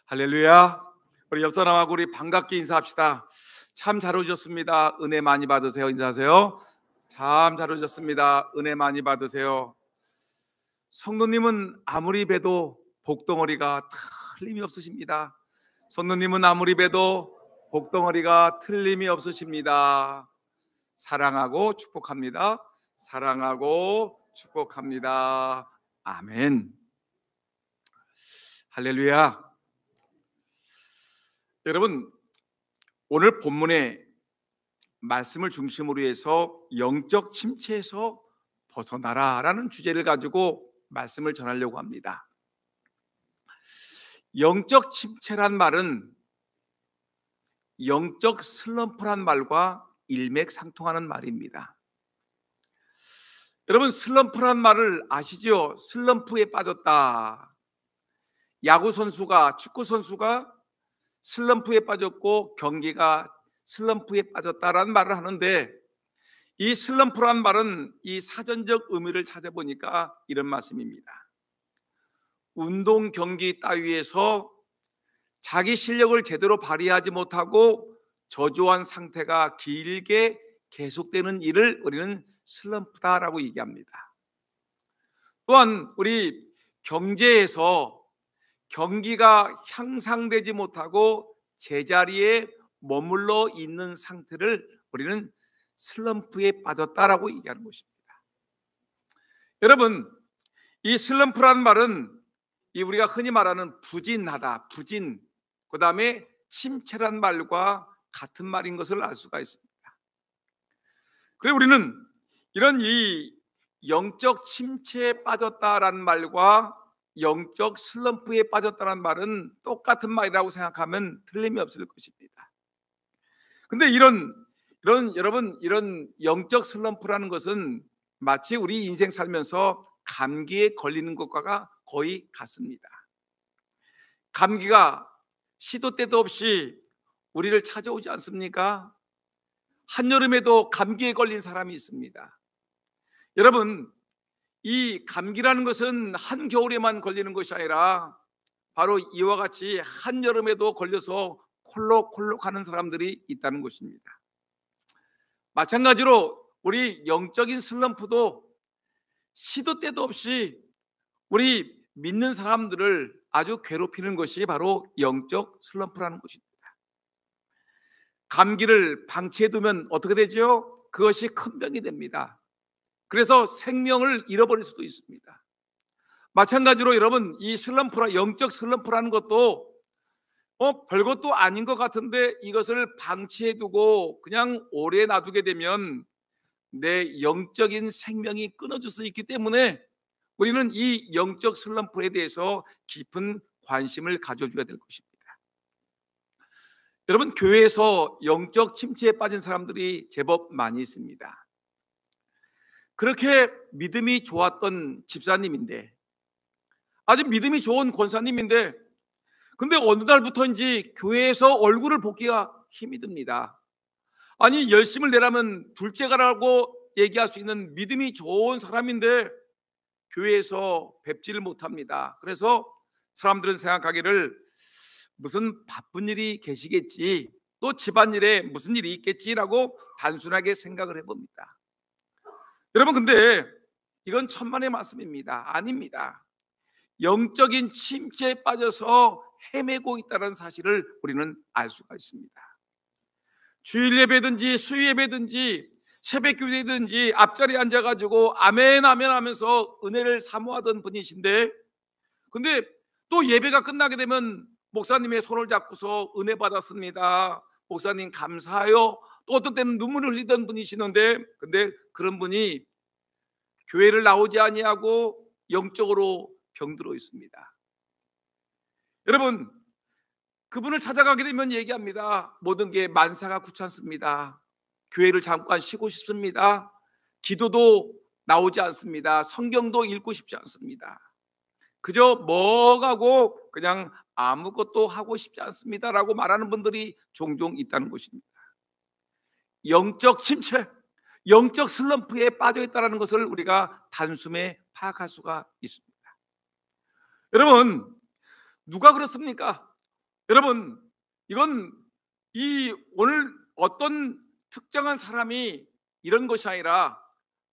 할렐루야. 우리 옆 사람하고 우리 반갑게 인사합시다. 참 잘 오셨습니다. 은혜 많이 받으세요. 인사하세요. 참 잘 오셨습니다. 은혜 많이 받으세요. 성도님은 아무리 봬도 복덩어리가 틀림이 없으십니다. 성도님은 아무리 봬도 복덩어리가 틀림이 없으십니다. 사랑하고 축복합니다. 사랑하고 축복합니다. 아멘. 할렐루야. 여러분, 오늘 본문의 말씀을 중심으로 해서 영적 침체에서 벗어나라라는 주제를 가지고 말씀을 전하려고 합니다. 영적 침체란 말은 영적 슬럼프란 말과 일맥상통하는 말입니다. 여러분, 슬럼프란 말을 아시죠? 슬럼프에 빠졌다. 야구 선수가, 축구 선수가 슬럼프에 빠졌고 경기가 슬럼프에 빠졌다라는 말을 하는데, 이 슬럼프란 말은 이 사전적 의미를 찾아보니까 이런 말씀입니다. 운동 경기 따위에서 자기 실력을 제대로 발휘하지 못하고 저조한 상태가 길게 계속되는 일을 우리는 슬럼프다라고 얘기합니다. 또한 우리 경제에서 경기가 향상되지 못하고 제자리에 머물러 있는 상태를 우리는 슬럼프에 빠졌다라고 얘기하는 것입니다. 여러분, 이 슬럼프란 말은 이 우리가 흔히 말하는 부진하다, 부진, 그 다음에 침체란 말과 같은 말인 것을 알 수가 있습니다. 그래서 우리는 이런 이 영적 침체에 빠졌다라는 말과 영적 슬럼프에 빠졌다는 말은 똑같은 말이라고 생각하면 틀림이 없을 것입니다. 근데 여러분, 이런 영적 슬럼프라는 것은 마치 우리 인생 살면서 감기에 걸리는 것과 거의 같습니다. 감기가 시도 때도 없이 우리를 찾아오지 않습니까? 한여름에도 감기에 걸린 사람이 있습니다. 여러분, 이 감기라는 것은 한겨울에만 걸리는 것이 아니라 바로 이와 같이 한여름에도 걸려서 콜록콜록하는 사람들이 있다는 것입니다. 마찬가지로 우리 영적인 슬럼프도 시도 때도 없이 우리 믿는 사람들을 아주 괴롭히는 것이 바로 영적 슬럼프라는 것입니다. 감기를 방치해두면 어떻게 되죠? 그것이 큰 병이 됩니다. 그래서 생명을 잃어버릴 수도 있습니다. 마찬가지로 여러분, 이 영적 슬럼프라는 것도 별것도 아닌 것 같은데 이것을 방치해두고 그냥 오래 놔두게 되면 내 영적인 생명이 끊어질 수 있기 때문에 우리는 이 영적 슬럼프에 대해서 깊은 관심을 가져줘야 될 것입니다. 여러분, 교회에서 영적 침체에 빠진 사람들이 제법 많이 있습니다. 그렇게 믿음이 좋았던 집사님인데, 아주 믿음이 좋은 권사님인데, 근데 어느 날부터인지 교회에서 얼굴을 보기가 힘이 듭니다. 아니, 열심을 내라면 둘째가라고 얘기할 수 있는 믿음이 좋은 사람인데 교회에서 뵙지를 못합니다. 그래서 사람들은 생각하기를 무슨 바쁜 일이 계시겠지, 또 집안일에 무슨 일이 있겠지라고 단순하게 생각을 해봅니다. 여러분, 근데 이건 천만의 말씀입니다. 아닙니다. 영적인 침체에 빠져서 헤매고 있다는 사실을 우리는 알 수가 있습니다. 주일 예배든지 수요 예배든지 새벽 교회든지 앞자리에 앉아가지고 아멘 아멘 하면서 은혜를 사모하던 분이신데, 근데 또 예배가 끝나게 되면 목사님의 손을 잡고서 은혜 받았습니다, 목사님 감사해요, 또 어떤 때는 눈물을 흘리던 분이시는데, 근데 그런 분이 교회를 나오지 아니하고 영적으로 병들어 있습니다. 여러분, 그분을 찾아가게 되면 얘기합니다. 모든 게 만사가 귀찮습니다. 교회를 잠깐 쉬고 싶습니다. 기도도 나오지 않습니다. 성경도 읽고 싶지 않습니다. 그저 먹하고 그냥 아무것도 하고 싶지 않습니다라고 말하는 분들이 종종 있다는 것입니다. 영적 침체, 영적 슬럼프에 빠져 있다는 것을 우리가 단숨에 파악할 수가 있습니다. 여러분, 누가 그렇습니까? 여러분, 이건 오늘 어떤 특정한 사람이 이런 것이 아니라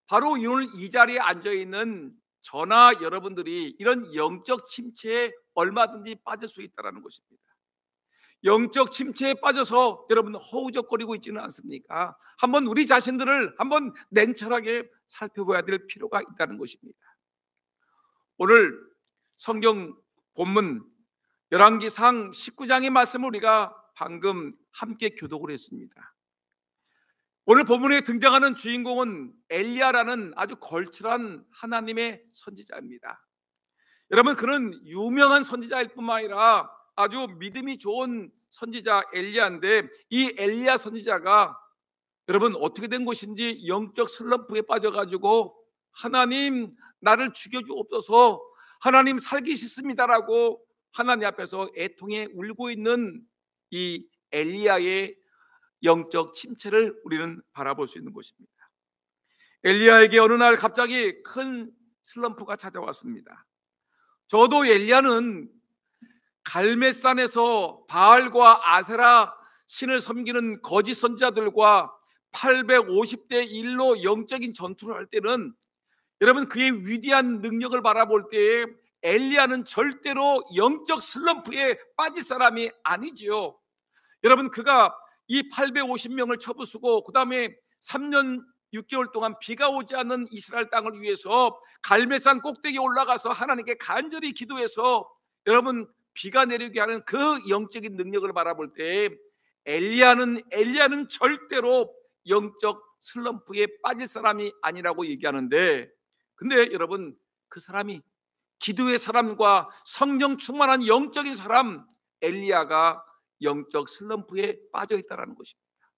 바로 오늘 이 자리에 앉아 있는 저나 여러분들이 이런 영적 침체에 얼마든지 빠질 수 있다는 것입니다. 영적 침체에 빠져서 여러분 허우적거리고 있지는 않습니까? 한번 우리 자신들을 한번 냉철하게 살펴봐야 될 필요가 있다는 것입니다. 오늘 성경 본문 열왕기상 19장의 말씀을 우리가 방금 함께 교독을 했습니다. 오늘 본문에 등장하는 주인공은 엘리야라는 아주 걸출한 하나님의 선지자입니다. 여러분, 그는 유명한 선지자일 뿐만 아니라 아주 믿음이 좋은 선지자 엘리야인데, 이 엘리야 선지자가 여러분 어떻게 된 것인지 영적 슬럼프에 빠져가지고 하나님 나를 죽여주옵소서, 하나님 살기 싫습니다라고 하나님 앞에서 애통해 울고 있는 이 엘리야의 영적 침체를 우리는 바라볼 수 있는 것입니다. 엘리야에게 어느 날 갑자기 큰 슬럼프가 찾아왔습니다. 저도 엘리야는 갈멜산에서 바알과 아세라 신을 섬기는 거짓 선지자들과 850대 1로 영적인 전투를 할 때는 여러분 그의 위대한 능력을 바라볼 때에 엘리야는 절대로 영적 슬럼프에 빠질 사람이 아니지요. 여러분, 그가 이 850명을 쳐부수고 그 다음에 3년 6개월 동안 비가 오지 않는 이스라엘 땅을 위해서 갈멜산 꼭대기에 올라가서 하나님께 간절히 기도해서 여러분 비가 내리게 하는 그 영적인 능력을 바라볼 때 엘리야는 절대로 영적 슬럼프에 빠질 사람이 아니라고 얘기하는데, 근데 여러분 그 사람이 기도의 사람과 성령 충만한 영적인 사람 엘리야가 영적 슬럼프에 빠져 있다는 것입니다.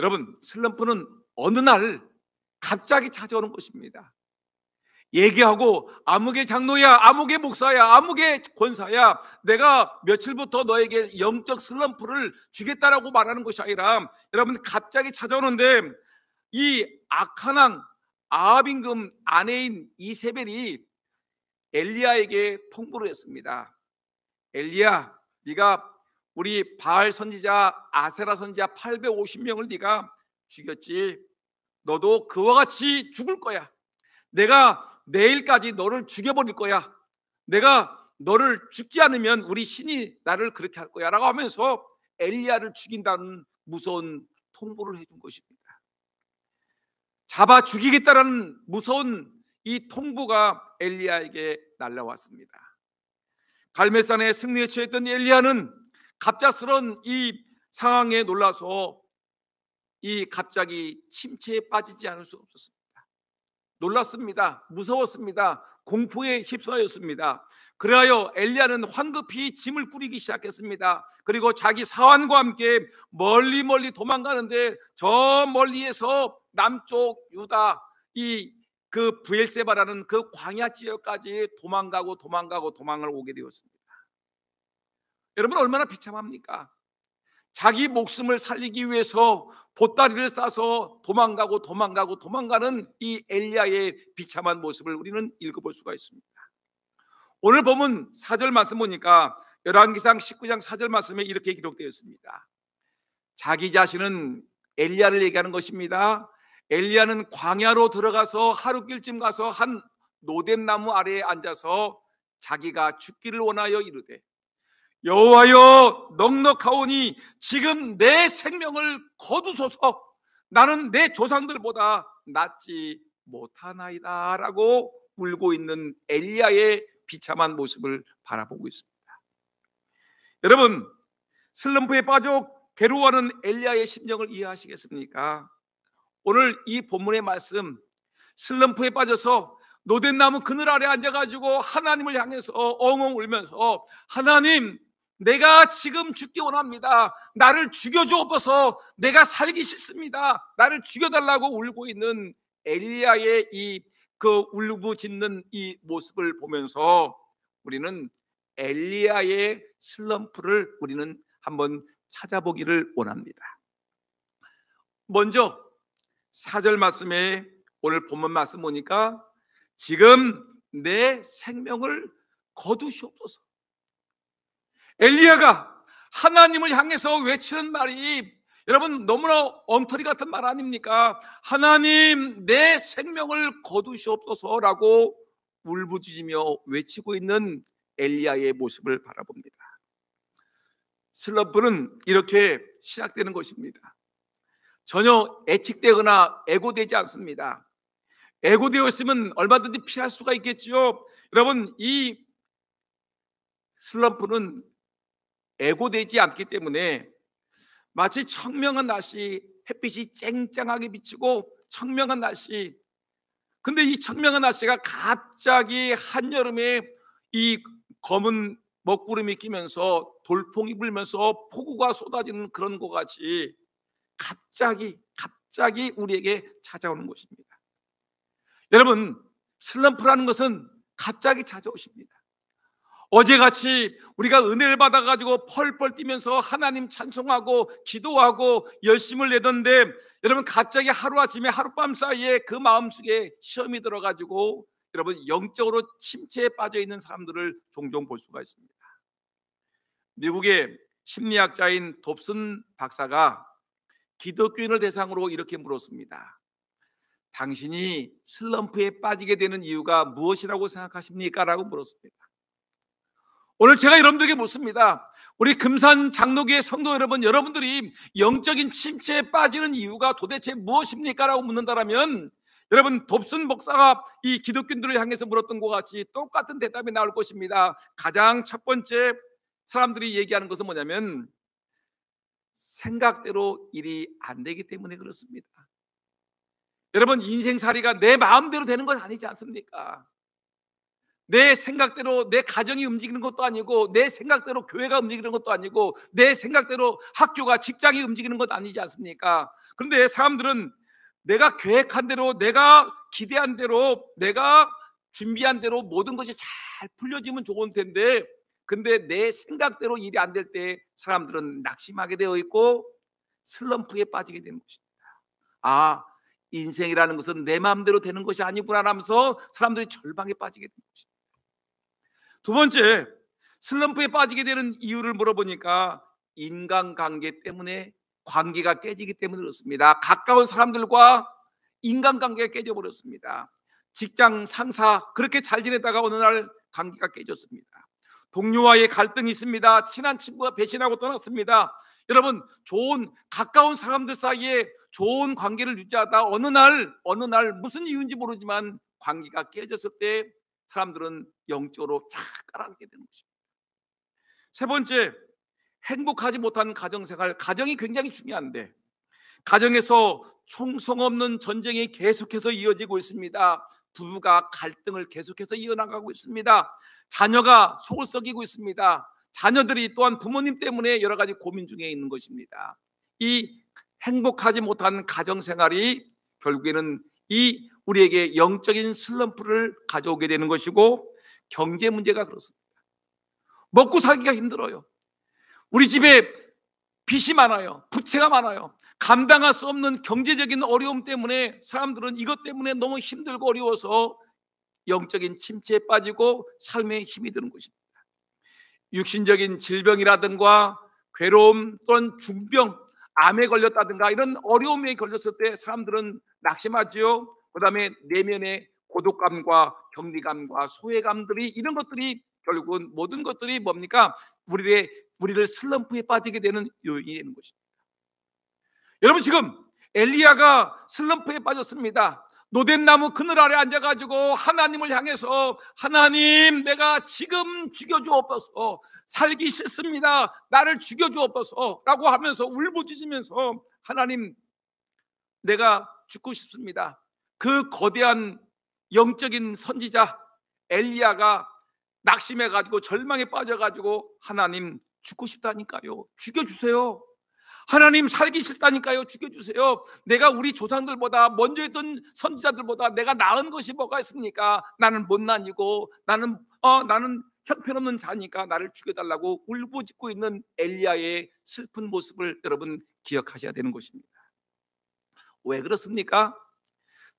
여러분, 슬럼프는 어느 날 갑자기 찾아오는 것입니다. 얘기하고 아무개 장로야, 아무개 목사야, 아무개 권사야, 내가 며칠부터 너에게 영적 슬럼프를 주겠다라고 말하는 것이 아니라 여러분 갑자기 찾아오는데, 이 악한 왕 아합 임금 아내인 이세벨이 엘리야에게 통보를 했습니다. 엘리야, 네가 우리 바알 선지자 아세라 선지자 850명을 네가 죽였지. 너도 그와 같이 죽을 거야. 내가 내일까지 너를 죽여버릴 거야. 내가 너를 죽지 않으면 우리 신이 나를 그렇게 할 거야 라고 하면서 엘리야를 죽인다는 무서운 통보를 해준 것입니다. 잡아 죽이겠다라는 무서운 이 통보가 엘리야에게 날라왔습니다. 갈멜산에 승리에 취했던 엘리야는 갑작스런 이 상황에 놀라서 이 갑자기 침체에 빠지지 않을 수 없었습니다. 놀랐습니다. 무서웠습니다. 공포에 휩싸였습니다. 그리하여 엘리야는 황급히 짐을 꾸리기 시작했습니다. 그리고 자기 사환과 함께 멀리 도망가는데, 저 멀리에서 남쪽 유다 그 브엘세바라는 그 광야 지역까지 도망을 오게 되었습니다. 여러분 얼마나 비참합니까? 자기 목숨을 살리기 위해서 보따리를 싸서 도망가는 이 엘리야의 비참한 모습을 우리는 읽어볼 수가 있습니다. 오늘 보면 4절 말씀 보니까 열왕기상 19장 4절 말씀에 이렇게 기록되어 있습니다. 자기 자신은 엘리야를 얘기하는 것입니다. 엘리야는 광야로 들어가서 하루길쯤 가서 한 노뎀나무 아래에 앉아서 자기가 죽기를 원하여 이르되, 여호와여, 넉넉하오니 지금 내 생명을 거두소서. 나는 내 조상들보다 낫지 못하나이다 라고 울고 있는 엘리야의 비참한 모습을 바라보고 있습니다. 여러분, 슬럼프에 빠져 괴로워하는 엘리야의 심정을 이해하시겠습니까? 오늘 이 본문의 말씀, 슬럼프에 빠져서 노뎀나무 그늘 아래 앉아가지고 하나님을 향해서 엉엉 울면서, 하나님, 내가 지금 죽기 원합니다. 나를 죽여주옵소서. 내가 살기 싫습니다. 나를 죽여달라고 울고 있는 엘리야의 그 울부짖는 이 모습을 보면서 우리는 엘리야의 슬럼프를 우리는 한번 찾아보기를 원합니다. 먼저 4절 말씀에 오늘 본문 말씀 보니까 지금 내 생명을 거두시옵소서. 엘리야가 하나님을 향해서 외치는 말이 여러분 너무나 엉터리 같은 말 아닙니까? 하나님 내 생명을 거두시옵소서라고 울부짖으며 외치고 있는 엘리야의 모습을 바라봅니다. 슬럼프는 이렇게 시작되는 것입니다. 전혀 애측되거나 애고되지 않습니다. 애고되어 있으면 얼마든지 피할 수가 있겠지요. 여러분, 이 슬럼프는 애고되지 않기 때문에 마치 청명한 날씨, 햇빛이 쨍쨍하게 비치고 청명한 날씨, 근데 이 청명한 날씨가 갑자기 한여름에 이 검은 먹구름이 끼면서 돌풍이 불면서 폭우가 쏟아지는 그런 것 같이 갑자기 우리에게 찾아오는 것입니다. 여러분, 슬럼프라는 것은 갑자기 찾아오십니다. 어제같이 우리가 은혜를 받아가지고 펄펄 뛰면서 하나님 찬송하고 기도하고 열심을 내던데, 여러분 갑자기 하루아침에 하룻밤 사이에 그 마음속에 시험이 들어가지고 여러분 영적으로 침체에 빠져있는 사람들을 종종 볼 수가 있습니다. 미국의 심리학자인 dobson 박사가 기독교인을 대상으로 이렇게 물었습니다. 당신이 슬럼프에 빠지게 되는 이유가 무엇이라고 생각하십니까? 라고 물었습니다. 오늘 제가 여러분들에게 묻습니다. 우리 금산 장로교회 성도 여러분, 여러분들이 영적인 침체에 빠지는 이유가 도대체 무엇입니까? 라고 묻는다면 여러분, dobson 박사가 이 기독교인들을 향해서 물었던 것 같이 똑같은 대답이 나올 것입니다. 가장 첫 번째 사람들이 얘기하는 것은 뭐냐면 생각대로 일이 안 되기 때문에 그렇습니다. 여러분, 인생살이가 내 마음대로 되는 건 아니지 않습니까? 내 생각대로 내 가정이 움직이는 것도 아니고, 내 생각대로 교회가 움직이는 것도 아니고, 내 생각대로 학교가 직장이 움직이는 것도 아니지 않습니까? 그런데 사람들은 내가 계획한 대로, 내가 기대한 대로, 내가 준비한 대로 모든 것이 잘 풀려지면 좋은 텐데, 근데 내 생각대로 일이 안 될 때 사람들은 낙심하게 되어 있고 슬럼프에 빠지게 되는 것입니다. 아, 인생이라는 것은 내 마음대로 되는 것이 아니구나 하면서 사람들이 절망에 빠지게 되는 것입니다. 두 번째, 슬럼프에 빠지게 되는 이유를 물어보니까 인간관계 때문에, 관계가 깨지기 때문에 그렇습니다. 가까운 사람들과 인간관계가 깨져버렸습니다. 직장 상사 그렇게 잘 지내다가 어느 날 관계가 깨졌습니다. 동료와의 갈등이 있습니다. 친한 친구가 배신하고 떠났습니다. 여러분, 좋은 가까운 사람들 사이에 좋은 관계를 유지하다 어느 날 무슨 이유인지 모르지만 관계가 깨졌을 때 사람들은 영적으로 착 가라앉게 되는 것입니다. 세 번째, 행복하지 못한 가정생활. 가정이 굉장히 중요한데 가정에서 총성 없는 전쟁이 계속해서 이어지고 있습니다. 부부가 갈등을 계속해서 이어나가고 있습니다. 자녀가 속을 썩이고 있습니다. 자녀들이 또한 부모님 때문에 여러 가지 고민 중에 있는 것입니다. 이 행복하지 못한 가정생활이 결국에는 이 우리에게 영적인 슬럼프를 가져오게 되는 것이고, 경제 문제가 그렇습니다. 먹고 살기가 힘들어요. 우리 집에 빚이 많아요. 부채가 많아요. 감당할 수 없는 경제적인 어려움 때문에 사람들은 이것 때문에 너무 힘들고 어려워서 영적인 침체에 빠지고 삶에 힘이 드는 것입니다. 육신적인 질병이라든가 괴로움 또는 중병, 암에 걸렸다든가 이런 어려움에 걸렸을 때 사람들은 낙심하죠. 그 다음에 내면의 고독감과 격리감과 소외감들이, 이런 것들이 결국은 모든 것들이 뭡니까? 우리를 슬럼프에 빠지게 되는 요인이 되는 것입니다. 여러분, 지금 엘리야가 슬럼프에 빠졌습니다. 노덴나무 그늘 아래 앉아가지고 하나님을 향해서 하나님, 내가 지금 죽여주옵소서, 살기 싫습니다, 나를 죽여주옵소서 라고 하면서 울부짖으면서 하나님, 내가 죽고 싶습니다. 그 거대한 영적인 선지자 엘리야가 낙심해가지고 절망에 빠져가지고 하나님, 죽고 싶다니까요, 죽여주세요. 하나님, 살기 싫다니까요, 죽여주세요. 내가 우리 조상들보다 먼저 했던 선지자들보다 내가 나은 것이 뭐가 있습니까? 나는 못난이고 나는 형편없는 자니까 나를 죽여달라고 울부짖고 있는 엘리야의 슬픈 모습을 여러분 기억하셔야 되는 것입니다. 왜 그렇습니까?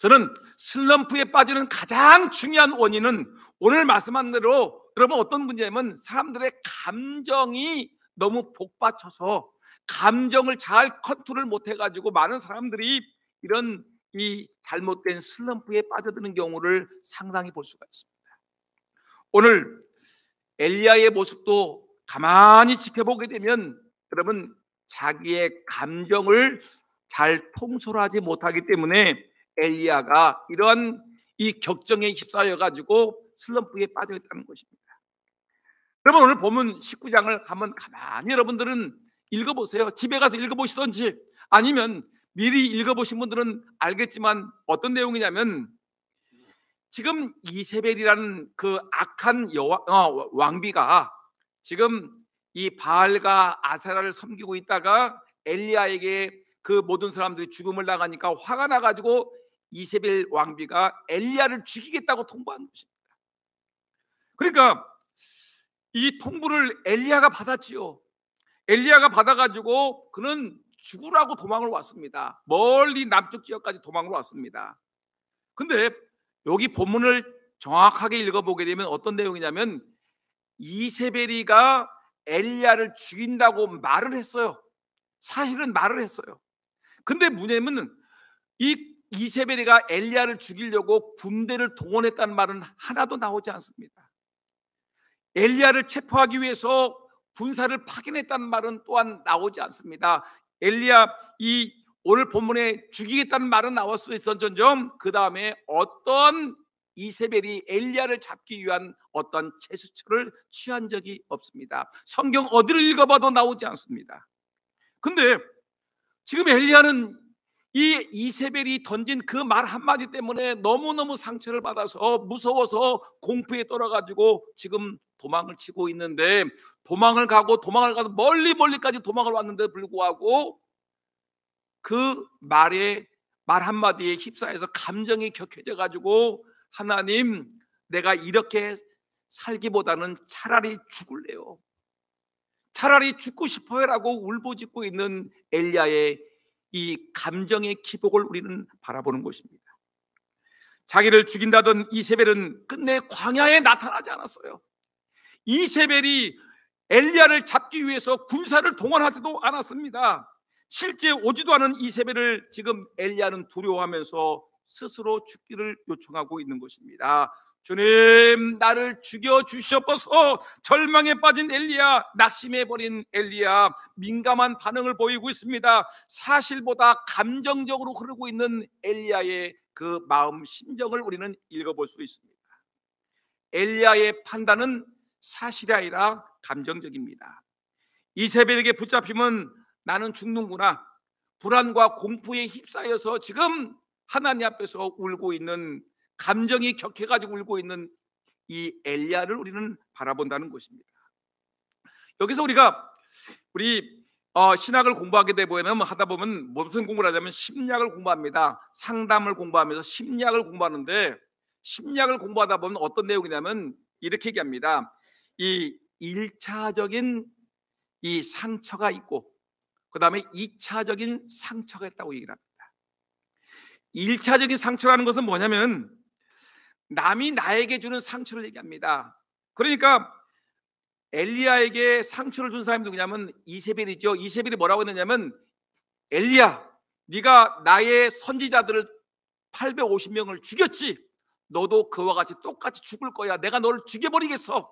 저는 슬럼프에 빠지는 가장 중요한 원인은 오늘 말씀한 대로 여러분 어떤 문제냐면 사람들의 감정이 너무 복받쳐서 감정을 잘 컨트롤 못해가지고 많은 사람들이 이런 이 잘못된 슬럼프에 빠져드는 경우를 상당히 볼 수가 있습니다. 오늘 엘리야의 모습도 가만히 지켜보게 되면 여러분 자기의 감정을 잘 통솔하지 못하기 때문에 엘리야가 이러한 이 격정에 휩싸여 가지고 슬럼프에 빠져 있다는 것입니다. 여러분 오늘 본문 19장을 한번 가만히 여러분들은 읽어보세요. 집에 가서 읽어보시던지 아니면 미리 읽어보신 분들은 알겠지만 어떤 내용이냐면 지금 이세벨이라는 그 악한 왕비가 지금 이 바알과 아세라를 섬기고 있다가 엘리야에게 그 모든 사람들이 죽음을 당하니까 화가 나가지고 이세벨 왕비가 엘리야를 죽이겠다고 통보한 것입니다. 그러니까 이 통보를 엘리야가 받았지요. 엘리야가 받아가지고 그는 죽으라고 도망을 왔습니다. 멀리 남쪽 지역까지 도망을 왔습니다. 근데 여기 본문을 정확하게 읽어보게 되면 어떤 내용이냐면 이세벨이가 엘리야를 죽인다고 말을 했어요. 사실은 말을 했어요. 근데 문제는 이 이세벨이가 엘리야를 죽이려고 군대를 동원했다는 말은 하나도 나오지 않습니다. 엘리야를 체포하기 위해서 군사를 파견했다는 말은 또한 나오지 않습니다. 엘리야 이 오늘 본문에 죽이겠다는 말은 나올 수 있었는지언정 그 다음에 어떤 이세벨이 엘리야를 잡기 위한 어떤 제스처를 취한 적이 없습니다. 성경 어디를 읽어봐도 나오지 않습니다. 근데 지금 엘리야는 이 이세벨이 던진 그 말 한마디 때문에 너무너무 상처를 받아서 무서워서 공포에 떨어가지고 지금 도망을 치고 있는데 도망을 가서 멀리까지 도망을 왔는데 불구하고 그 말 한마디에 휩싸여서 감정이 격해져 가지고 하나님 내가 이렇게 살기보다는 차라리 죽을래요. 차라리 죽고 싶어요 라고 울부짖고 있는 엘리야의 이 감정의 기복을 우리는 바라보는 것입니다. 자기를 죽인다던 이세벨은 끝내 광야에 나타나지 않았어요. 이세벨이 엘리야를 잡기 위해서 군사를 동원하지도 않았습니다. 실제 오지도 않은 이세벨을 지금 엘리야는 두려워하면서 스스로 죽기를 요청하고 있는 것입니다. 주님 나를 죽여주시옵소서. 절망에 빠진 엘리야, 낙심해버린 엘리야 민감한 반응을 보이고 있습니다. 사실보다 감정적으로 흐르고 있는 엘리야의 그 마음 심정을 우리는 읽어볼 수 있습니다. 엘리야의 판단은 사실이 아니라 감정적입니다. 이세벨에게 붙잡히면 나는 죽는구나, 불안과 공포에 휩싸여서 지금 하나님 앞에서 울고 있는, 감정이 격해가지고 울고 있는 이 엘리야를 우리는 바라본다는 것입니다. 여기서 우리 신학을 공부하게 되면 하다 보면 무슨 공부를 하냐면 심리학을 공부합니다. 상담을 공부하면서 심리학을 공부하는데 심리학을 공부하다 보면 어떤 내용이냐면 이렇게 얘기합니다. 이 1차적인 이 상처가 있고 그 다음에 2차적인 상처가 있다고 얘기를 합니다. 1차적인 상처라는 것은 뭐냐면 남이 나에게 주는 상처를 얘기합니다. 그러니까 엘리야에게 상처를 준 사람이 누구냐면 이세벨이죠. 이세벨이 뭐라고 했느냐면 엘리야 네가 나의 선지자들을 850명을 죽였지, 너도 그와 같이 똑같이 죽을 거야. 내가 너를 죽여버리겠어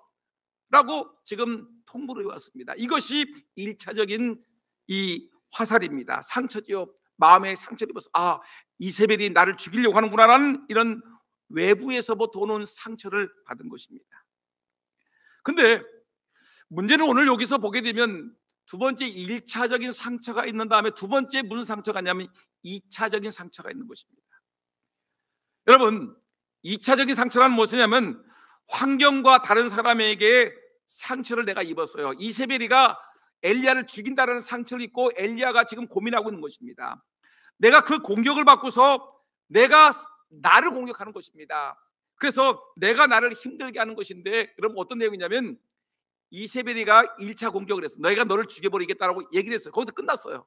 라고 지금 통보를 해왔습니다. 이것이 1차적인 이 화살입니다. 상처지요. 마음의 상처를 입어서 이세벨이 나를 죽이려고 하는구나라는 이런 외부에서부터 오는 상처를 받은 것입니다. 근데 문제는 오늘 여기서 보게 되면 두 번째 1차적인 상처가 있는 다음에 두 번째 무슨 상처가 있냐면 2차적인 상처가 있는 것입니다. 여러분 2차적인 상처란 무엇이냐면 환경과 다른 사람에게 상처를 내가 입었어요. 이세벨이가 엘리야를 죽인다라는 상처를 입고 엘리야가 지금 고민하고 있는 것입니다. 내가 그 공격을 받고서 내가 나를 공격하는 것입니다. 그래서 내가 나를 힘들게 하는 것인데 그럼 어떤 내용이냐면 이세벨이가 1차 공격을 했어. 내가 너를 죽여버리겠다라고 얘기를 했어요. 거기서 끝났어요.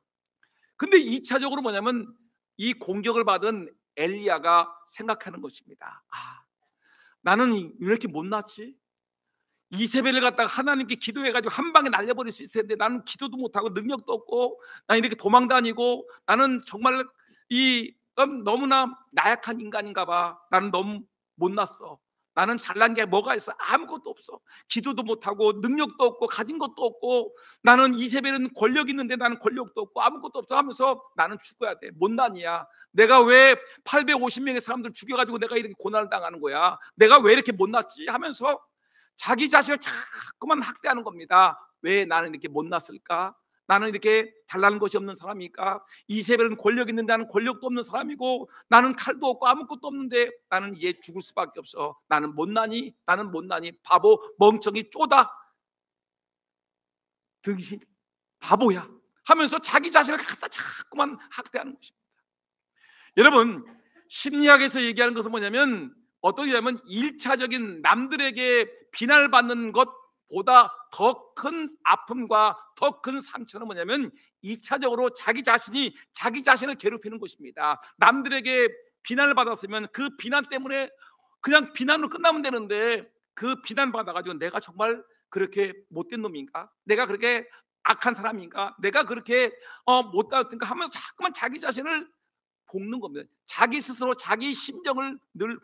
근데 2차적으로 뭐냐면 이 공격을 받은 엘리야가 생각하는 것입니다. 나는 왜 이렇게 못났지? 이세벨을 갖다가 하나님께 기도해가지고 한 방에 날려버릴 수 있을 텐데 나는 기도도 못하고 능력도 없고 나는 이렇게 도망다니고 나는 정말 너무나 나약한 인간인가 봐. 나는 너무 못났어. 나는 잘난 게 뭐가 있어? 아무것도 없어. 기도도 못하고 능력도 없고 가진 것도 없고 나는 이세벨은 권력 있는데 나는 권력도 없고 아무것도 없어 하면서 나는 죽어야 돼. 못난이야. 내가 왜 850명의 사람들 죽여가지고 내가 이렇게 고난을 당하는 거야? 내가 왜 이렇게 못났지? 하면서 자기 자신을 자꾸만 학대하는 겁니다. 왜 나는 이렇게 못났을까? 나는 이렇게 잘나는 것이 없는 사람이니까. 이세벨은 권력 있는데 나는 권력도 없는 사람이고 나는 칼도 없고 아무것도 없는데 나는 이제 죽을 수밖에 없어. 나는 못나니 바보 멍청이 쪼다 등신 바보야 하면서 자기 자신을 갖다 자꾸만 학대하는 것입니다. 여러분, 심리학에서 얘기하는 것은 뭐냐면 어떤 게냐면 1차적인 남들에게 비난을 받는 것보다 더 큰 아픔과 더 큰 상처는 뭐냐면 2차적으로 자기 자신이 자기 자신을 괴롭히는 것입니다. 남들에게 비난을 받았으면 그 비난 때문에 그냥 비난으로 끝나면 되는데 그 비난 받아가지고 내가 정말 그렇게 못된 놈인가? 내가 그렇게 악한 사람인가? 내가 그렇게 못다든가 하면서 자꾸만 자기 자신을 볶는 겁니다. 자기 스스로 자기 심정을 늘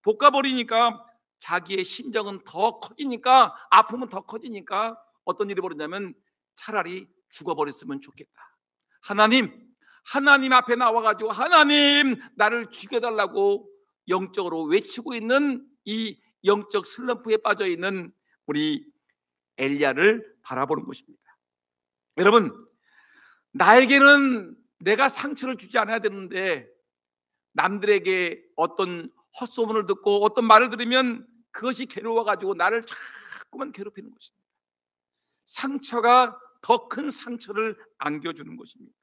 볶아버리니까 자기의 심정은 더 커지니까 아픔은 더 커지니까 어떤 일이 벌어지냐면 차라리 죽어버렸으면 좋겠다. 하나님 앞에 나와가지고 하나님 나를 죽여달라고 영적으로 외치고 있는 이 영적 슬럼프에 빠져있는 우리 엘리야를 바라보는 것입니다. 여러분, 나에게는 내가 상처를 주지 않아야 되는데 남들에게 어떤 헛소문을 듣고 어떤 말을 들으면 그것이 괴로워가지고 나를 자꾸만 괴롭히는 것입니다. 상처가 더 큰 상처를 안겨주는 것입니다.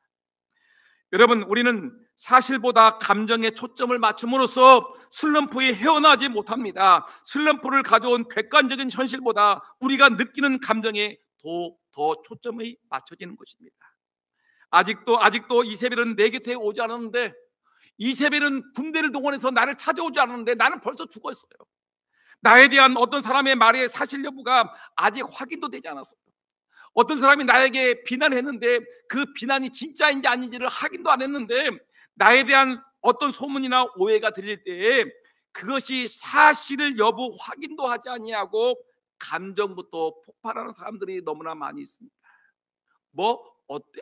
여러분, 우리는 사실보다 감정에 초점을 맞춤으로써 슬럼프에 헤어나지 못합니다. 슬럼프를 가져온 객관적인 현실보다 우리가 느끼는 감정에 더 초점이 맞춰지는 것입니다. 아직도 이세벨은 내 곁에 오지 않았는데, 이세벨은 군대를 동원해서 나를 찾아오지 않았는데 나는 벌써 죽었어요. 나에 대한 어떤 사람의 말의 사실 여부가 아직 확인도 되지 않았어요. 어떤 사람이 나에게 비난했는데 그 비난이 진짜인지 아닌지를 확인도 안 했는데 나에 대한 어떤 소문이나 오해가 들릴 때에 그것이 사실을 여부 확인도 하지 아니하고 감정부터 폭발하는 사람들이 너무나 많이 있습니다. 뭐 어때?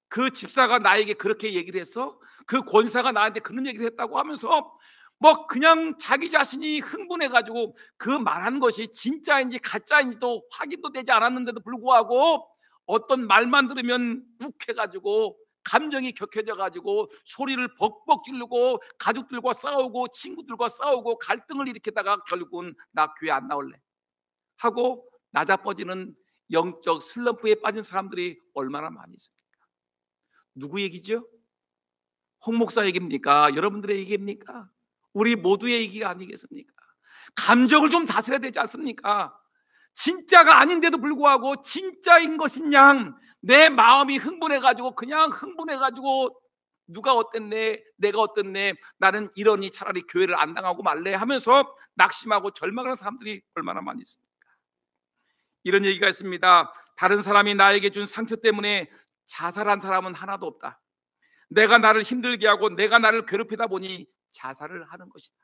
그 집사가 나에게 그렇게 얘기를 했어? 그 권사가 나한테 그런 얘기를 했다고 하면서 뭐 그냥 자기 자신이 흥분해가지고 그 말한 것이 진짜인지 가짜인지도 확인도 되지 않았는데도 불구하고 어떤 말만 들으면 욱해가지고 감정이 격해져가지고 소리를 벅벅 지르고 가족들과 싸우고 친구들과 싸우고 갈등을 일으키다가 결국은 나 교회 안 나올래 하고 나자빠지는 영적 슬럼프에 빠진 사람들이 얼마나 많이 있습니까? 누구 얘기죠? 홍 목사 얘기입니까? 여러분들의 얘기입니까? 우리 모두의 얘기가 아니겠습니까? 감정을 좀 다스려야 되지 않습니까? 진짜가 아닌데도 불구하고 진짜인 것인 양 내 마음이 흥분해가지고 그냥 흥분해가지고 누가 어땠네, 내가 어땠네, 나는 이러니 차라리 교회를 안 당하고 말래 하면서 낙심하고 절망하는 사람들이 얼마나 많이 있습니까? 이런 얘기가 있습니다. 다른 사람이 나에게 준 상처 때문에 자살한 사람은 하나도 없다. 내가 나를 힘들게 하고 내가 나를 괴롭히다 보니 자살을 하는 것이다.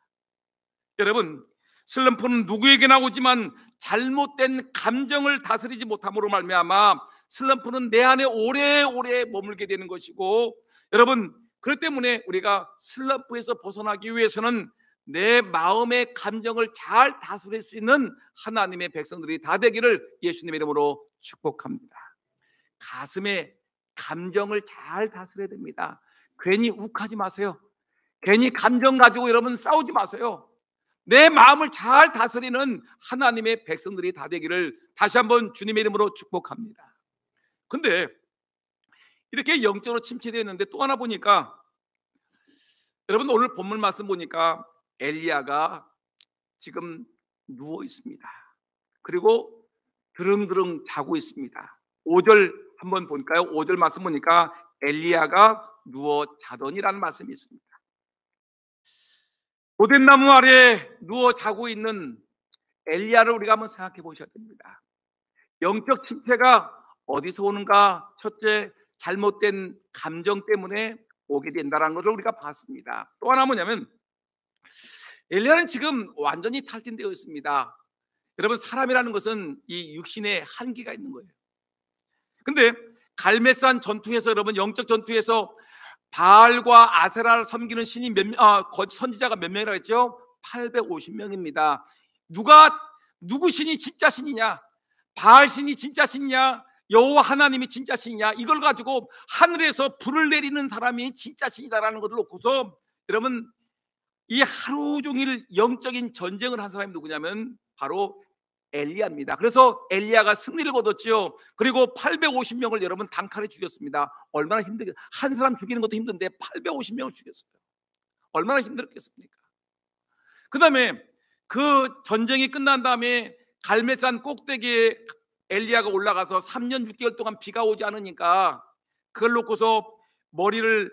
여러분, 슬럼프는 누구에게나 오지만 잘못된 감정을 다스리지 못함으로 말미암아 슬럼프는 내 안에 오래오래 머물게 되는 것이고, 여러분, 그렇기 때문에 우리가 슬럼프에서 벗어나기 위해서는 내 마음의 감정을 잘 다스릴 수 있는 하나님의 백성들이 다 되기를 예수님의 이름으로 축복합니다. 가슴에 감정을 잘 다스려야 됩니다. 괜히 욱하지 마세요. 괜히 감정 가지고 여러분 싸우지 마세요. 내 마음을 잘 다스리는 하나님의 백성들이 다 되기를 다시 한번 주님의 이름으로 축복합니다. 근데 이렇게 영적으로 침체되어 있는데 또 하나 보니까, 여러분 오늘 본문 말씀 보니까 엘리야가 지금 누워 있습니다. 그리고 드릉드릉 자고 있습니다. 5절 한번 볼까요? 5절 말씀 보니까 엘리야가 누워 자더니라는 말씀이 있습니다. 고된 나무 아래 누워 자고 있는 엘리야를 우리가 한번 생각해 보셔야 됩니다. 영적 침체가 어디서 오는가? 첫째, 잘못된 감정 때문에 오게 된다는 것을 우리가 봤습니다. 또 하나 뭐냐면 엘리야는 지금 완전히 탈진되어 있습니다. 여러분, 사람이라는 것은 이 육신에 한계가 있는 거예요. 근데 갈멜산 전투에서, 여러분, 영적 전투에서 바알과 아세라를 섬기는 신이 선지자가 몇 명이라고 했죠? 850명입니다. 누구 신이 진짜 신이냐? 바알 신이 진짜 신이냐? 여호와 하나님이 진짜 신이냐? 이걸 가지고 하늘에서 불을 내리는 사람이 진짜 신이다라는 것을 놓고서, 여러분, 이 하루 종일 영적인 전쟁을 한 사람이 누구냐면 바로 엘리야입니다. 그래서 엘리야가 승리를 거뒀죠. 그리고 850명을 여러분 단칼에 죽였습니다. 얼마나 힘들게, 한 사람 죽이는 것도 힘든데 850명을 죽였어요. 얼마나 힘들었겠습니까? 그 다음에 그 전쟁이 끝난 다음에 갈멜산 꼭대기에 엘리야가 올라가서 3년 6개월 동안 비가 오지 않으니까 그걸 놓고서 머리를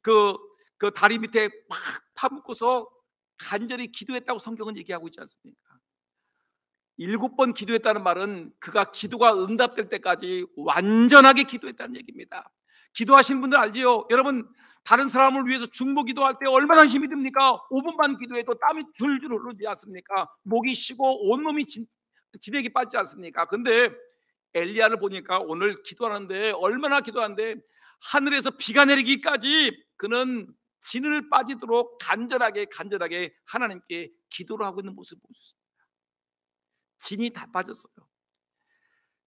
그 다리 밑에 팍 파묻고서 간절히 기도했다고 성경은 얘기하고 있지 않습니까? 7번 기도했다는 말은 그가 기도가 응답될 때까지 완전하게 기도했다는 얘기입니다. 기도하시는 분들 알지요? 여러분, 다른 사람을 위해서 중보 기도할 때 얼마나 힘이 듭니까? 5분만 기도해도 땀이 줄줄 흐르지 않습니까? 목이 쉬고 온몸이 지력이 빠지지 않습니까? 근데 엘리야를 보니까 오늘 기도하는데, 얼마나 기도하는데 하늘에서 비가 내리기까지 그는 진을 빠지도록 간절하게 하나님께 기도를 하고 있는 모습을 보셨습니다. 진이 다 빠졌어요.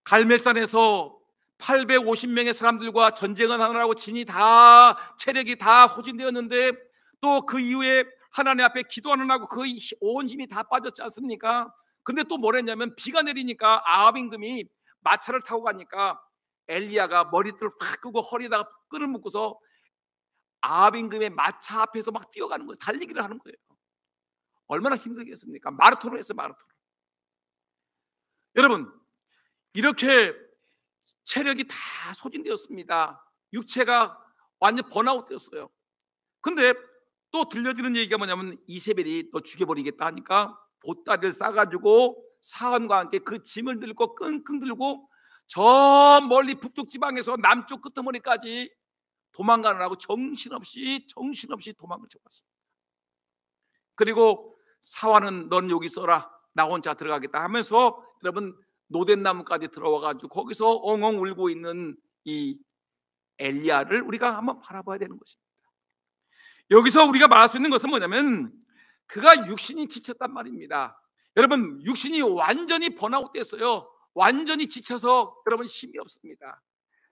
갈멜산에서 850명의 사람들과 전쟁을 하느라고 체력이 다 소진되었는데, 또 그 이후에 하나님 앞에 기도하느라고 그 온 힘이 다 빠졌지 않습니까? 근데 또 뭘 했냐면, 비가 내리니까 아합 임금이 마차를 타고 가니까 엘리야가 머리띠를 확 끄고 허리에다가 끈을 묶고서 아합 임금의 마차 앞에서 막 뛰어가는 거예요. 달리기를 하는 거예요. 얼마나 힘들겠습니까? 마라톤을 했어요, 마라톤. 여러분, 이렇게 체력이 다 소진되었습니다. 육체가 완전 번아웃 되었어요. 근데 또 들려지는 얘기가 뭐냐면, 이세벨이 너 죽여버리겠다 하니까 보따리를 싸가지고 사원과 함께 그 짐을 들고 끙끙 들고 저 멀리 북쪽 지방에서 남쪽 끄트머리까지 도망가느라고 정신없이 도망을 쳐갔습니다. 그리고 사원은 넌 여기 있어라, 나 혼자 들어가겠다 하면서, 여러분, 노덴나무까지 들어와가지고 거기서 엉엉 울고 있는 이 엘리야를 우리가 한번 바라봐야 되는 것입니다. 여기서 우리가 말할 수 있는 것은 뭐냐면, 그가 육신이 지쳤단 말입니다. 여러분, 육신이 완전히 번아웃 됐어요. 완전히 지쳐서 여러분 힘이 없습니다.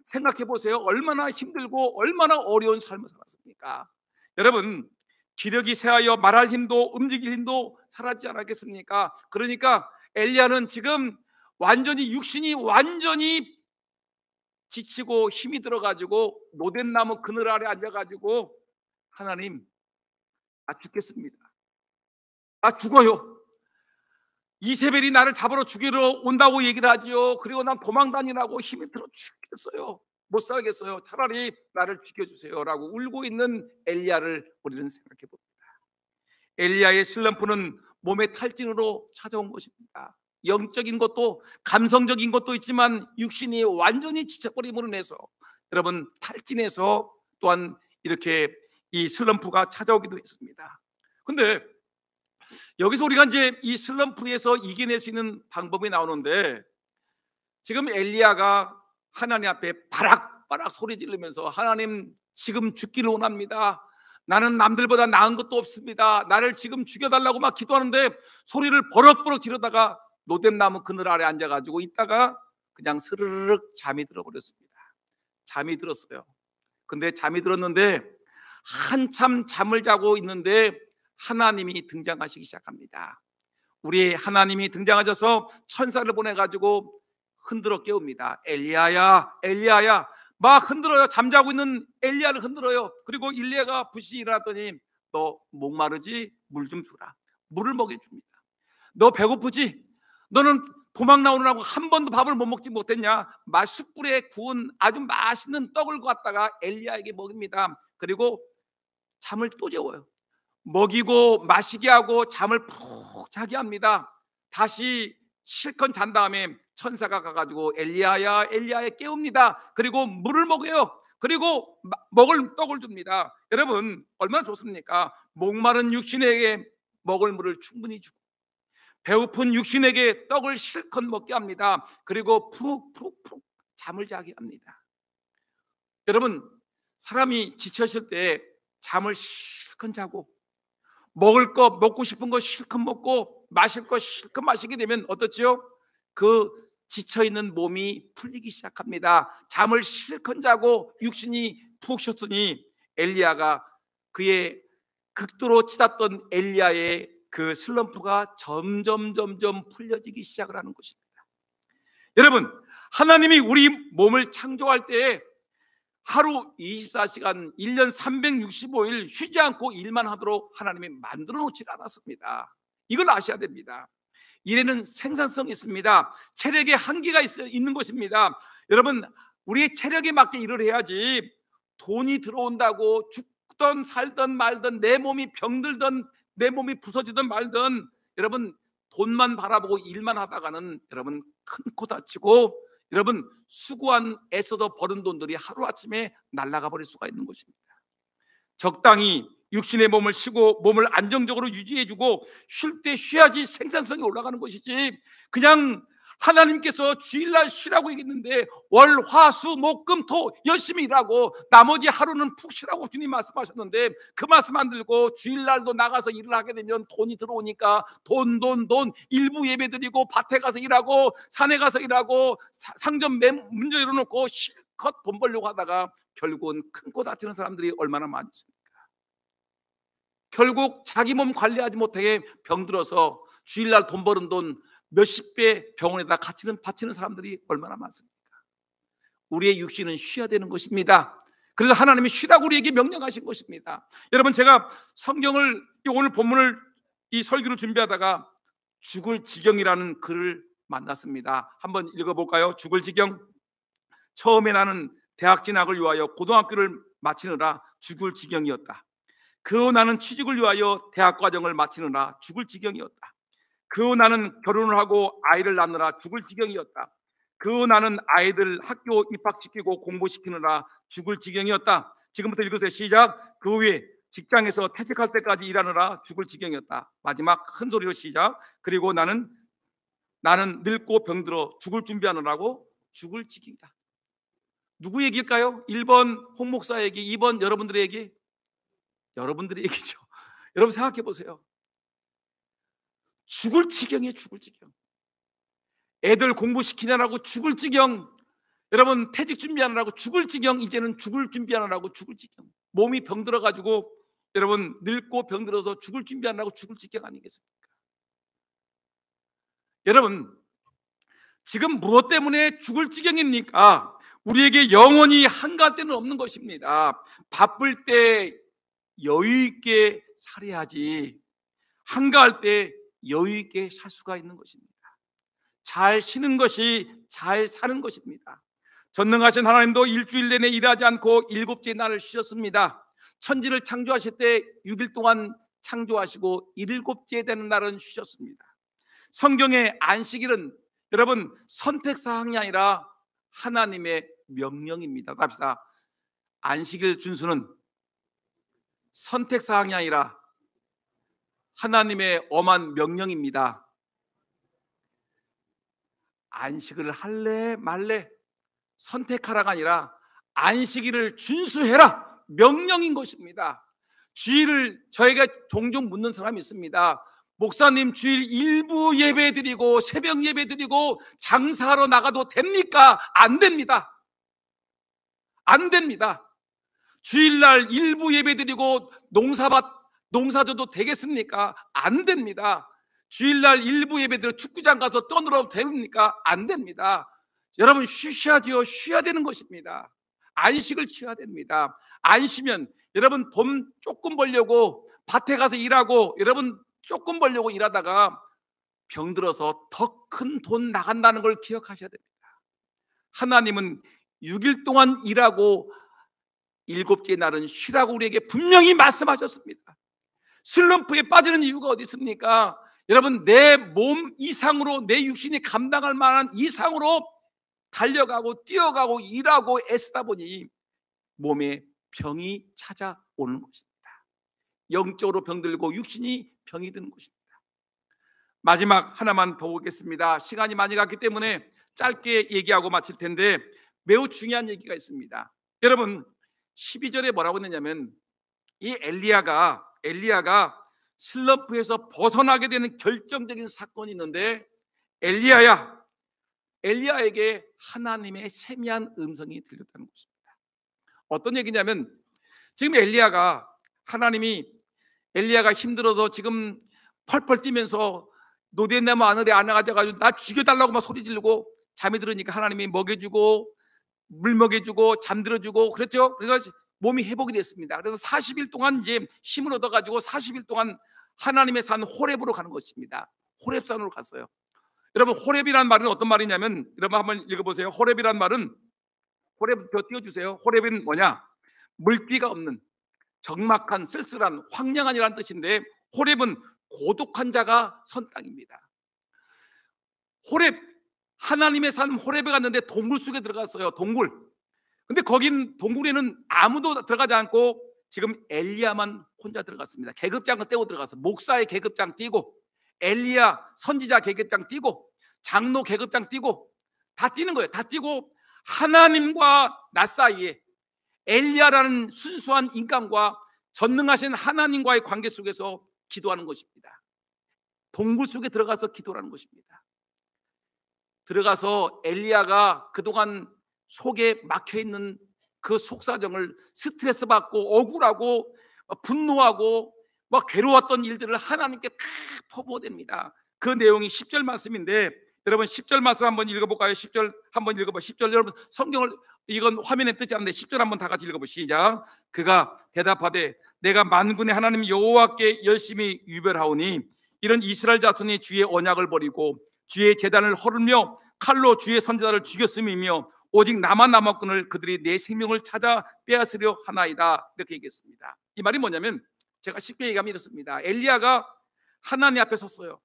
생각해 보세요. 얼마나 힘들고 얼마나 어려운 삶을 살았습니까? 여러분, 기력이 쇠하여 말할 힘도 움직일 힘도 사라지지 않았겠습니까? 그러니까 엘리야는 지금 육신이 완전히 지치고 힘이 들어가지고 노덴나무 그늘 아래 앉아가지고, 하나님, 나 죽겠습니다. 나 죽어요. 이세벨이 나를 잡으러 죽이러 온다고 얘기를 하지요. 그리고 난 도망 다니라고 힘이 들어 죽겠어요. 못 살겠어요. 차라리 나를 죽여주세요 라고 울고 있는 엘리야를 우리는 생각해 봅니다. 엘리야의 슬럼프는 몸의 탈진으로 찾아온 것입니다. 영적인 것도 감성적인 것도 있지만 육신이 완전히 지쳐버림으로 인해서 여러분 탈진해서 또한 이렇게 이 슬럼프가 찾아오기도 했습니다. 근데 여기서 우리가 이제 이 슬럼프에서 이겨낼 수 있는 방법이 나오는데, 지금 엘리야가 하나님 앞에 바락바락 소리 지르면서, 하나님, 지금 죽기를 원합니다. 나는 남들보다 나은 것도 없습니다. 나를 지금 죽여달라고 막 기도하는데 소리를 버럭버럭 지르다가 노뎀나무 그늘 아래 앉아가지고 있다가 그냥 스르륵 잠이 들어버렸습니다. 잠이 들었어요. 근데 잠이 들었는데 한참 잠을 자고 있는데 하나님이 등장하시기 시작합니다. 우리 하나님이 등장하셔서 천사를 보내가지고 흔들어 깨웁니다. 엘리야야, 엘리야야. 막 흔들어요. 잠자고 있는 엘리야를 흔들어요. 그리고 엘리야가 부시 일어났더니, 너 목마르지? 물 좀 주라. 물을 먹여줍니다. 너 배고프지? 너는 도망 나오느라고 한 번도 밥을 못 먹지 못했냐? 숯불에 구운 아주 맛있는 떡을 갖다가 엘리야에게 먹입니다. 그리고 잠을 또 재워요. 먹이고 마시게 하고 잠을 푹 자게 합니다. 다시 실컷 잔 다음에 천사가 가가지고 엘리야야 엘리야에 깨웁니다. 그리고 물을 먹여요. 그리고 먹을 떡을 줍니다. 여러분 얼마나 좋습니까? 목마른 육신에게 먹을 물을 충분히 주고 배고픈 육신에게 떡을 실컷 먹게 합니다. 그리고 푹푹푹 잠을 자게 합니다. 여러분 사람이 지쳤을 때 잠을 실컷 자고 먹을 거 먹고 싶은 거 실컷 먹고 마실 거 실컷 마시게 되면 어떻지요? 그 지쳐있는 몸이 풀리기 시작합니다. 잠을 실컷 자고 육신이 푹 쉬었으니 엘리야가 그의 극도로 치닫던 엘리야의 그 슬럼프가 점점 풀려지기 시작을 하는 것입니다. 여러분 하나님이 우리 몸을 창조할 때에 하루 24시간 1년 365일 쉬지 않고 일만 하도록 하나님이 만들어 놓지 않았습니다. 이걸 아셔야 됩니다. 일에는 생산성이 있습니다. 체력에 한계가 있는 것입니다. 여러분 우리의 체력에 맞게 일을 해야지 돈이 들어온다고 죽던 살던 말던 내 몸이 병들던 내 몸이 부서지든 말든 여러분 돈만 바라보고 일만 하다가는 여러분 큰 코 다치고 여러분 수고한 애써서 버는 돈들이 하루아침에 날아가 버릴 수가 있는 것입니다. 적당히 육신의 몸을 쉬고 몸을 안정적으로 유지해주고 쉴 때 쉬어야지 생산성이 올라가는 것이지 그냥 하나님께서 주일날 쉬라고 얘기했는데 월, 화, 수, 목, 금, 토 열심히 일하고 나머지 하루는 푹 쉬라고 주님 말씀하셨는데 그 말씀 안 들고 주일날도 나가서 일을 하게 되면 돈이 들어오니까 돈 일부 예배드리고 밭에 가서 일하고 산에 가서 일하고 상점 문제 열어놓고 실컷 돈 벌려고 하다가 결국은 큰 코 다치는 사람들이 얼마나 많이 있습니까? 결국 자기 몸 관리하지 못하게 병들어서 주일날 돈 버는 돈 몇십 배 병원에다 바치는 사람들이 얼마나 많습니까? 우리의 육신은 쉬어야 되는 것입니다. 그래서 하나님이 쉬라고 우리에게 명령하신 것입니다. 여러분 제가 성경을 오늘 본문을 이 설교를 준비하다가 죽을 지경이라는 글을 만났습니다. 한번 읽어볼까요? 죽을 지경. 처음에 나는 대학 진학을 위하여 고등학교를 마치느라 죽을 지경이었다. 그 후 나는 취직을 위하여 대학 과정을 마치느라 죽을 지경이었다. 그 후 나는 결혼을 하고 아이를 낳느라 죽을 지경이었다. 그 후 나는 아이들 학교 입학시키고 공부시키느라 죽을 지경이었다. 지금부터 읽으세요. 시작. 그 후에 직장에서 퇴직할 때까지 일하느라 죽을 지경이었다. 마지막 큰 소리로 시작. 그리고 나는 늙고 병들어 죽을 준비하느라고 죽을 지경이다. 누구 얘기일까요? 1번 홍 목사 얘기, 2번 여러분들의 얘기? 여러분들의 얘기죠. 여러분 생각해 보세요. 죽을 지경이에요. 죽을 지경. 애들 공부시키느라고 죽을 지경. 여러분 퇴직 준비하느라고 죽을 지경. 이제는 죽을 준비하느라고 죽을 지경. 몸이 병들어가지고 여러분 늙고 병들어서 죽을 준비하느라고 죽을 지경 아니겠습니까? 여러분 지금 무엇 때문에 죽을 지경입니까? 우리에게 영원히 한가한때는 없는 것입니다. 바쁠 때 여유 있게 살아야지 한가할 때 여유 있게 살 수가 있는 것입니다. 잘 쉬는 것이 잘 사는 것입니다. 전능하신 하나님도 일주일 내내 일하지 않고 일곱째 날을 쉬셨습니다. 천지를 창조하실 때 6일 동안 창조하시고 일곱째 되는 날은 쉬셨습니다. 성경의 안식일은 여러분 선택사항이 아니라 하나님의 명령입니다. 갑시다. 안식일 준수는 선택사항이 아니라 하나님의 엄한 명령입니다. 안식을 할래 말래 선택하라가 아니라 안식일을 준수해라 명령인 것입니다. 주일을 저희가 종종 묻는 사람이 있습니다. 목사님 주일 일부 예배 드리고 새벽 예배 드리고 장사하러 나가도 됩니까? 안 됩니다. 안 됩니다. 주일날 일부 예배 드리고 농사져도 되겠습니까? 안 됩니다. 주일날 일부 예배 드리고 축구장 가서 떠들어도 됩니까? 안 됩니다. 여러분 쉬셔야지요. 쉬어야 되는 것입니다. 안식을 취해야 됩니다. 안 쉬면 여러분 돈 조금 벌려고 밭에 가서 일하고 여러분 조금 벌려고 일하다가 병들어서 더 큰 돈 나간다는 걸 기억하셔야 됩니다. 하나님은 6일 동안 일하고 일곱째 날은 쉬라고 우리에게 분명히 말씀하셨습니다. 슬럼프에 빠지는 이유가 어디 있습니까? 여러분, 내 몸 이상으로, 내 육신이 감당할 만한 이상으로 달려가고 뛰어가고 일하고 애쓰다 보니 몸에 병이 찾아오는 것입니다. 영적으로 병들고 육신이 병이 드는 것입니다. 마지막 하나만 더 보겠습니다. 시간이 많이 갔기 때문에 짧게 얘기하고 마칠 텐데, 매우 중요한 얘기가 있습니다. 여러분, 12절에 뭐라고 했냐면, 이 엘리야가 슬럼프에서 벗어나게 되는 결정적인 사건이 있는데, 엘리야에게 하나님의 세미한 음성이 들렸다는 것입니다. 어떤 얘기냐면, 지금 엘리야가 힘들어서 지금 펄펄 뛰면서 노대나무 하늘에 앉아가지고 나 죽여달라고 막 소리 지르고, 잠이 들으니까 하나님이 먹여주고 물 먹여주고 잠들어주고 그랬죠. 그래서 몸이 회복이 됐습니다. 그래서 40일 동안 이제 힘을 얻어가지고 40일 동안 하나님의 산 호렙으로 가는 것입니다. 호렙산으로 갔어요. 여러분, 호렙이란 말은 어떤 말이냐면, 여러분 한번 읽어보세요. 호렙이란 말은, 호렙 더 띄워주세요. 호렙은 뭐냐? 물기가 없는, 적막한, 쓸쓸한, 황량한이라는 뜻인데, 호렙은 고독한 자가 선 땅입니다. 호렙, 하나님의 산 호렙에 갔는데 동굴 속에 들어갔어요. 동굴. 근데 거긴 동굴에는 아무도 들어가지 않고 지금 엘리야만 혼자 들어갔습니다. 계급장을 떼고 들어갔어. 목사의 계급장 띄고, 엘리야 선지자 계급장 띄고, 장로 계급장 띄고, 다 띄는 거예요. 다 띄고 하나님과 나 사이에 엘리야라는 순수한 인간과 전능하신 하나님과의 관계 속에서 기도하는 것입니다. 동굴 속에 들어가서 기도하는 것입니다. 들어가서 엘리야가 그동안 속에 막혀있는 그 속사정을, 스트레스 받고 억울하고 분노하고 막 괴로웠던 일들을 하나님께 다 퍼부어댑니다. 그 내용이 10절 말씀인데, 여러분 10절 말씀 한번 읽어볼까요? 10절 한번 읽어봐. 10절, 여러분 성경을, 이건 화면에 뜨지 않는데 10절 한번 다 같이 읽어보. 시작. 그가 대답하되 내가 만군의 하나님 여호와께 열심히 유별하오니 이런 이스라엘 자손이 주의 언약을 버리고 주의 제단을 헐며 칼로 주의 선지자를 죽였음이며 오직 나만 남았거늘 그들이 내 생명을 찾아 빼앗으려 하나이다. 이렇게 얘기했습니다. 이 말이 뭐냐면, 제가 쉽게 얘기하면 이렇습니다. 엘리야가 하나님 앞에 섰어요.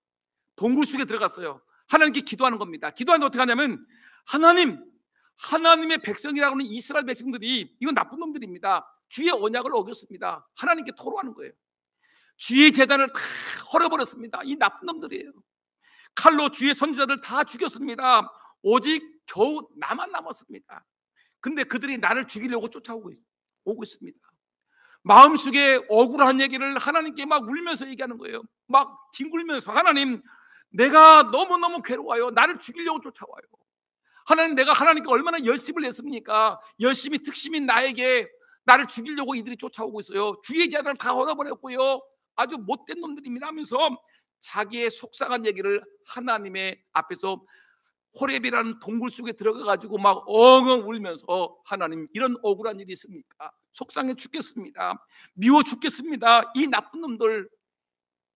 동굴 속에 들어갔어요. 하나님께 기도하는 겁니다. 기도하는데 어떻게 하냐면, 하나님의 백성이라고는 이스라엘 백성들이 이건 나쁜 놈들입니다. 주의 언약을 어겼습니다. 하나님께 토로하는 거예요. 주의 제단을 다 헐어버렸습니다. 이 나쁜 놈들이에요. 칼로 주의 선지자를 다 죽였습니다. 오직 겨우 나만 남았습니다. 근데 그들이 나를 죽이려고 쫓아오고 있습니다. 마음속에 억울한 얘기를 하나님께 막 울면서 얘기하는 거예요. 막 뒹굴면서, 하나님, 내가 너무너무 괴로워요. 나를 죽이려고 쫓아와요. 하나님, 내가 하나님께 얼마나 열심을 냈습니까? 열심히 특심인 나에게 나를 죽이려고 이들이 쫓아오고 있어요. 주의 제단을 다 헐어버렸고요. 아주 못된 놈들입니다 하면서 자기의 속상한 얘기를 하나님의 앞에서 호렙이라는 동굴 속에 들어가가지고 막 엉엉 울면서, 하나님, 이런 억울한 일이 있습니까? 속상해 죽겠습니다. 미워 죽겠습니다. 이 나쁜 놈들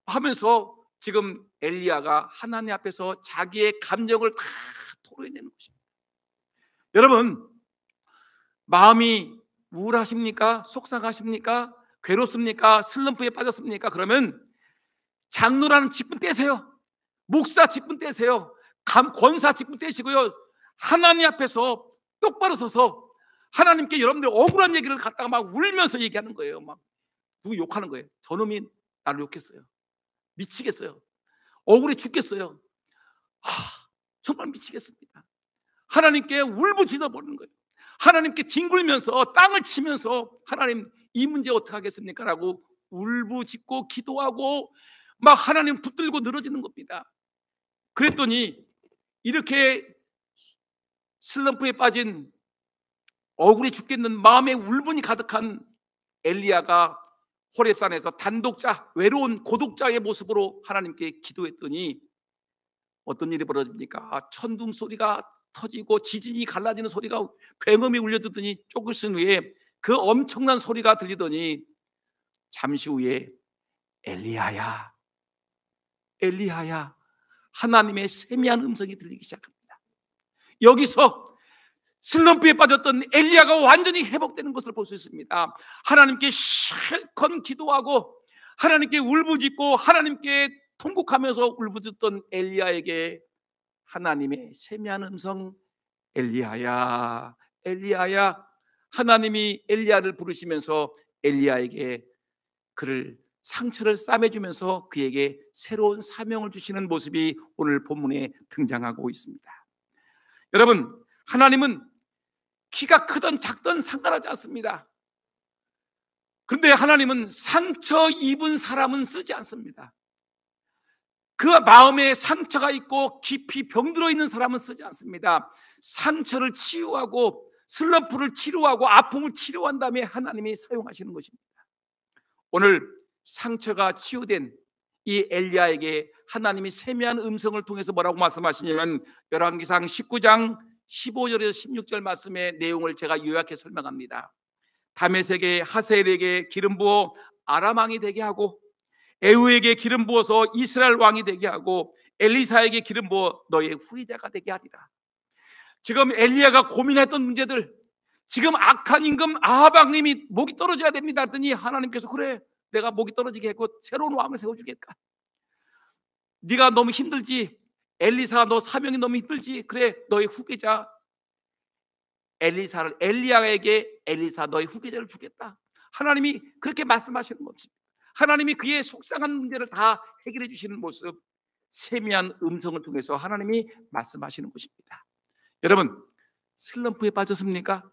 하면서 지금 엘리야가 하나님 앞에서 자기의 감정을 다 토로해내는 것입니다. 여러분, 마음이 우울하십니까? 속상하십니까? 괴롭습니까? 슬럼프에 빠졌습니까? 그러면 장로라는 직분 떼세요. 목사 직분 떼세요. 권사 직분 떼시고요. 하나님 앞에서 똑바로 서서 하나님께 여러분들 억울한 얘기를 갖다가 막 울면서 얘기하는 거예요. 막 누구 욕하는 거예요. 저놈이 나를 욕했어요. 미치겠어요. 억울해 죽겠어요. 정말 미치겠습니다. 하나님께 울부짖어 버리는 거예요. 하나님께 뒹굴면서 땅을 치면서, 하나님, 이 문제 어떻게 하겠습니까? 라고 울부짖고 기도하고 막 하나님 붙들고 늘어지는 겁니다. 그랬더니 이렇게 슬럼프에 빠진, 억울해 죽겠는 마음에 울분이 가득한 엘리야가 호렙산에서 단독자, 외로운 고독자의 모습으로 하나님께 기도했더니 어떤 일이 벌어집니까? 천둥 소리가 터지고 지진이 갈라지는 소리가 굉음이 울려듣더니 조금씩 후에 그 엄청난 소리가 들리더니 잠시 후에 엘리야야, 엘리야야, 하나님의 세미한 음성이 들리기 시작합니다. 여기서 슬럼프에 빠졌던 엘리야가 완전히 회복되는 것을 볼 수 있습니다. 하나님께 실컷 기도하고 하나님께 울부짖고 하나님께 통곡하면서 울부짖던 엘리야에게 하나님의 세미한 음성, 엘리야야, 엘리야야. 하나님이 엘리야를 부르시면서 엘리야에게 그를 상처를 싸매주면서 그에게 새로운 사명을 주시는 모습이 오늘 본문에 등장하고 있습니다. 여러분, 하나님은 키가 크든 작든 상관하지 않습니다. 그런데 하나님은 상처 입은 사람은 쓰지 않습니다. 그 마음에 상처가 있고 깊이 병들어 있는 사람은 쓰지 않습니다. 상처를 치유하고 슬럼프를 치료하고 아픔을 치료한 다음에 하나님이 사용하시는 것입니다. 오늘 상처가 치유된 이 엘리야에게 하나님이 세미한 음성을 통해서 뭐라고 말씀하시냐면 열왕기상 19장 15절에서 16절 말씀의 내용을 제가 요약해 설명합니다. 다메섹의 하세엘에게 기름 부어 아람 왕이 되게 하고 에후에게 기름 부어서 이스라엘 왕이 되게 하고 엘리사에게 기름 부어 너의 후계자가 되게 하리라. 지금 엘리야가 고민했던 문제들, 지금 악한 임금 아합 왕님이 목이 떨어져야 됩니다 했더니 하나님께서 그래, 내가 목이 떨어지게 했고 새로운 왕을 세워주겠다. 네가 너무 힘들지, 엘리사 너 사명이 너무 힘들지, 그래 너의 후계자 엘리야에게 엘리사 너의 후계자를 주겠다. 하나님이 그렇게 말씀하시는 것입니다. 하나님이 그의 속상한 문제를 다 해결해 주시는 모습, 세미한 음성을 통해서 하나님이 말씀하시는 것입니다. 여러분, 슬럼프에 빠졌습니까?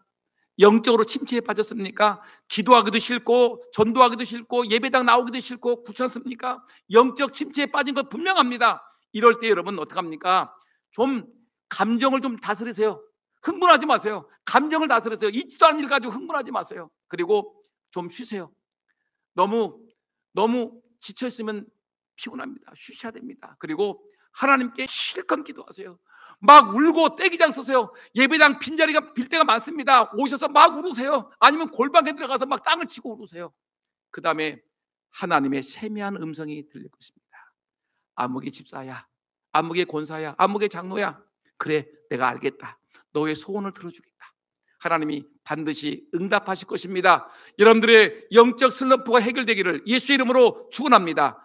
영적으로 침체에 빠졌습니까? 기도하기도 싫고 전도하기도 싫고 예배당 나오기도 싫고 귀찮습니까? 영적 침체에 빠진 것 분명합니다. 이럴 때 여러분 어떡합니까? 좀 감정을 좀 다스리세요. 흥분하지 마세요. 감정을 다스리세요. 있지도 않은 일 가지고 흥분하지 마세요. 그리고 좀 쉬세요. 너무 지쳐있으면 피곤합니다. 쉬셔야 됩니다. 그리고 하나님께 실컷 기도하세요. 막 울고 떼기장 쓰세요. 예배당 빈자리가 빌 때가 많습니다. 오셔서 막 울으세요. 아니면 골방에 들어가서 막 땅을 치고 울으세요. 그 다음에 하나님의 세미한 음성이 들릴 것입니다. 아무개 집사야, 아무개 권사야, 아무개 장로야, 그래 내가 알겠다. 너의 소원을 들어주겠다. 하나님이 반드시 응답하실 것입니다. 여러분들의 영적 슬럼프가 해결되기를 예수의 이름으로 축원합니다.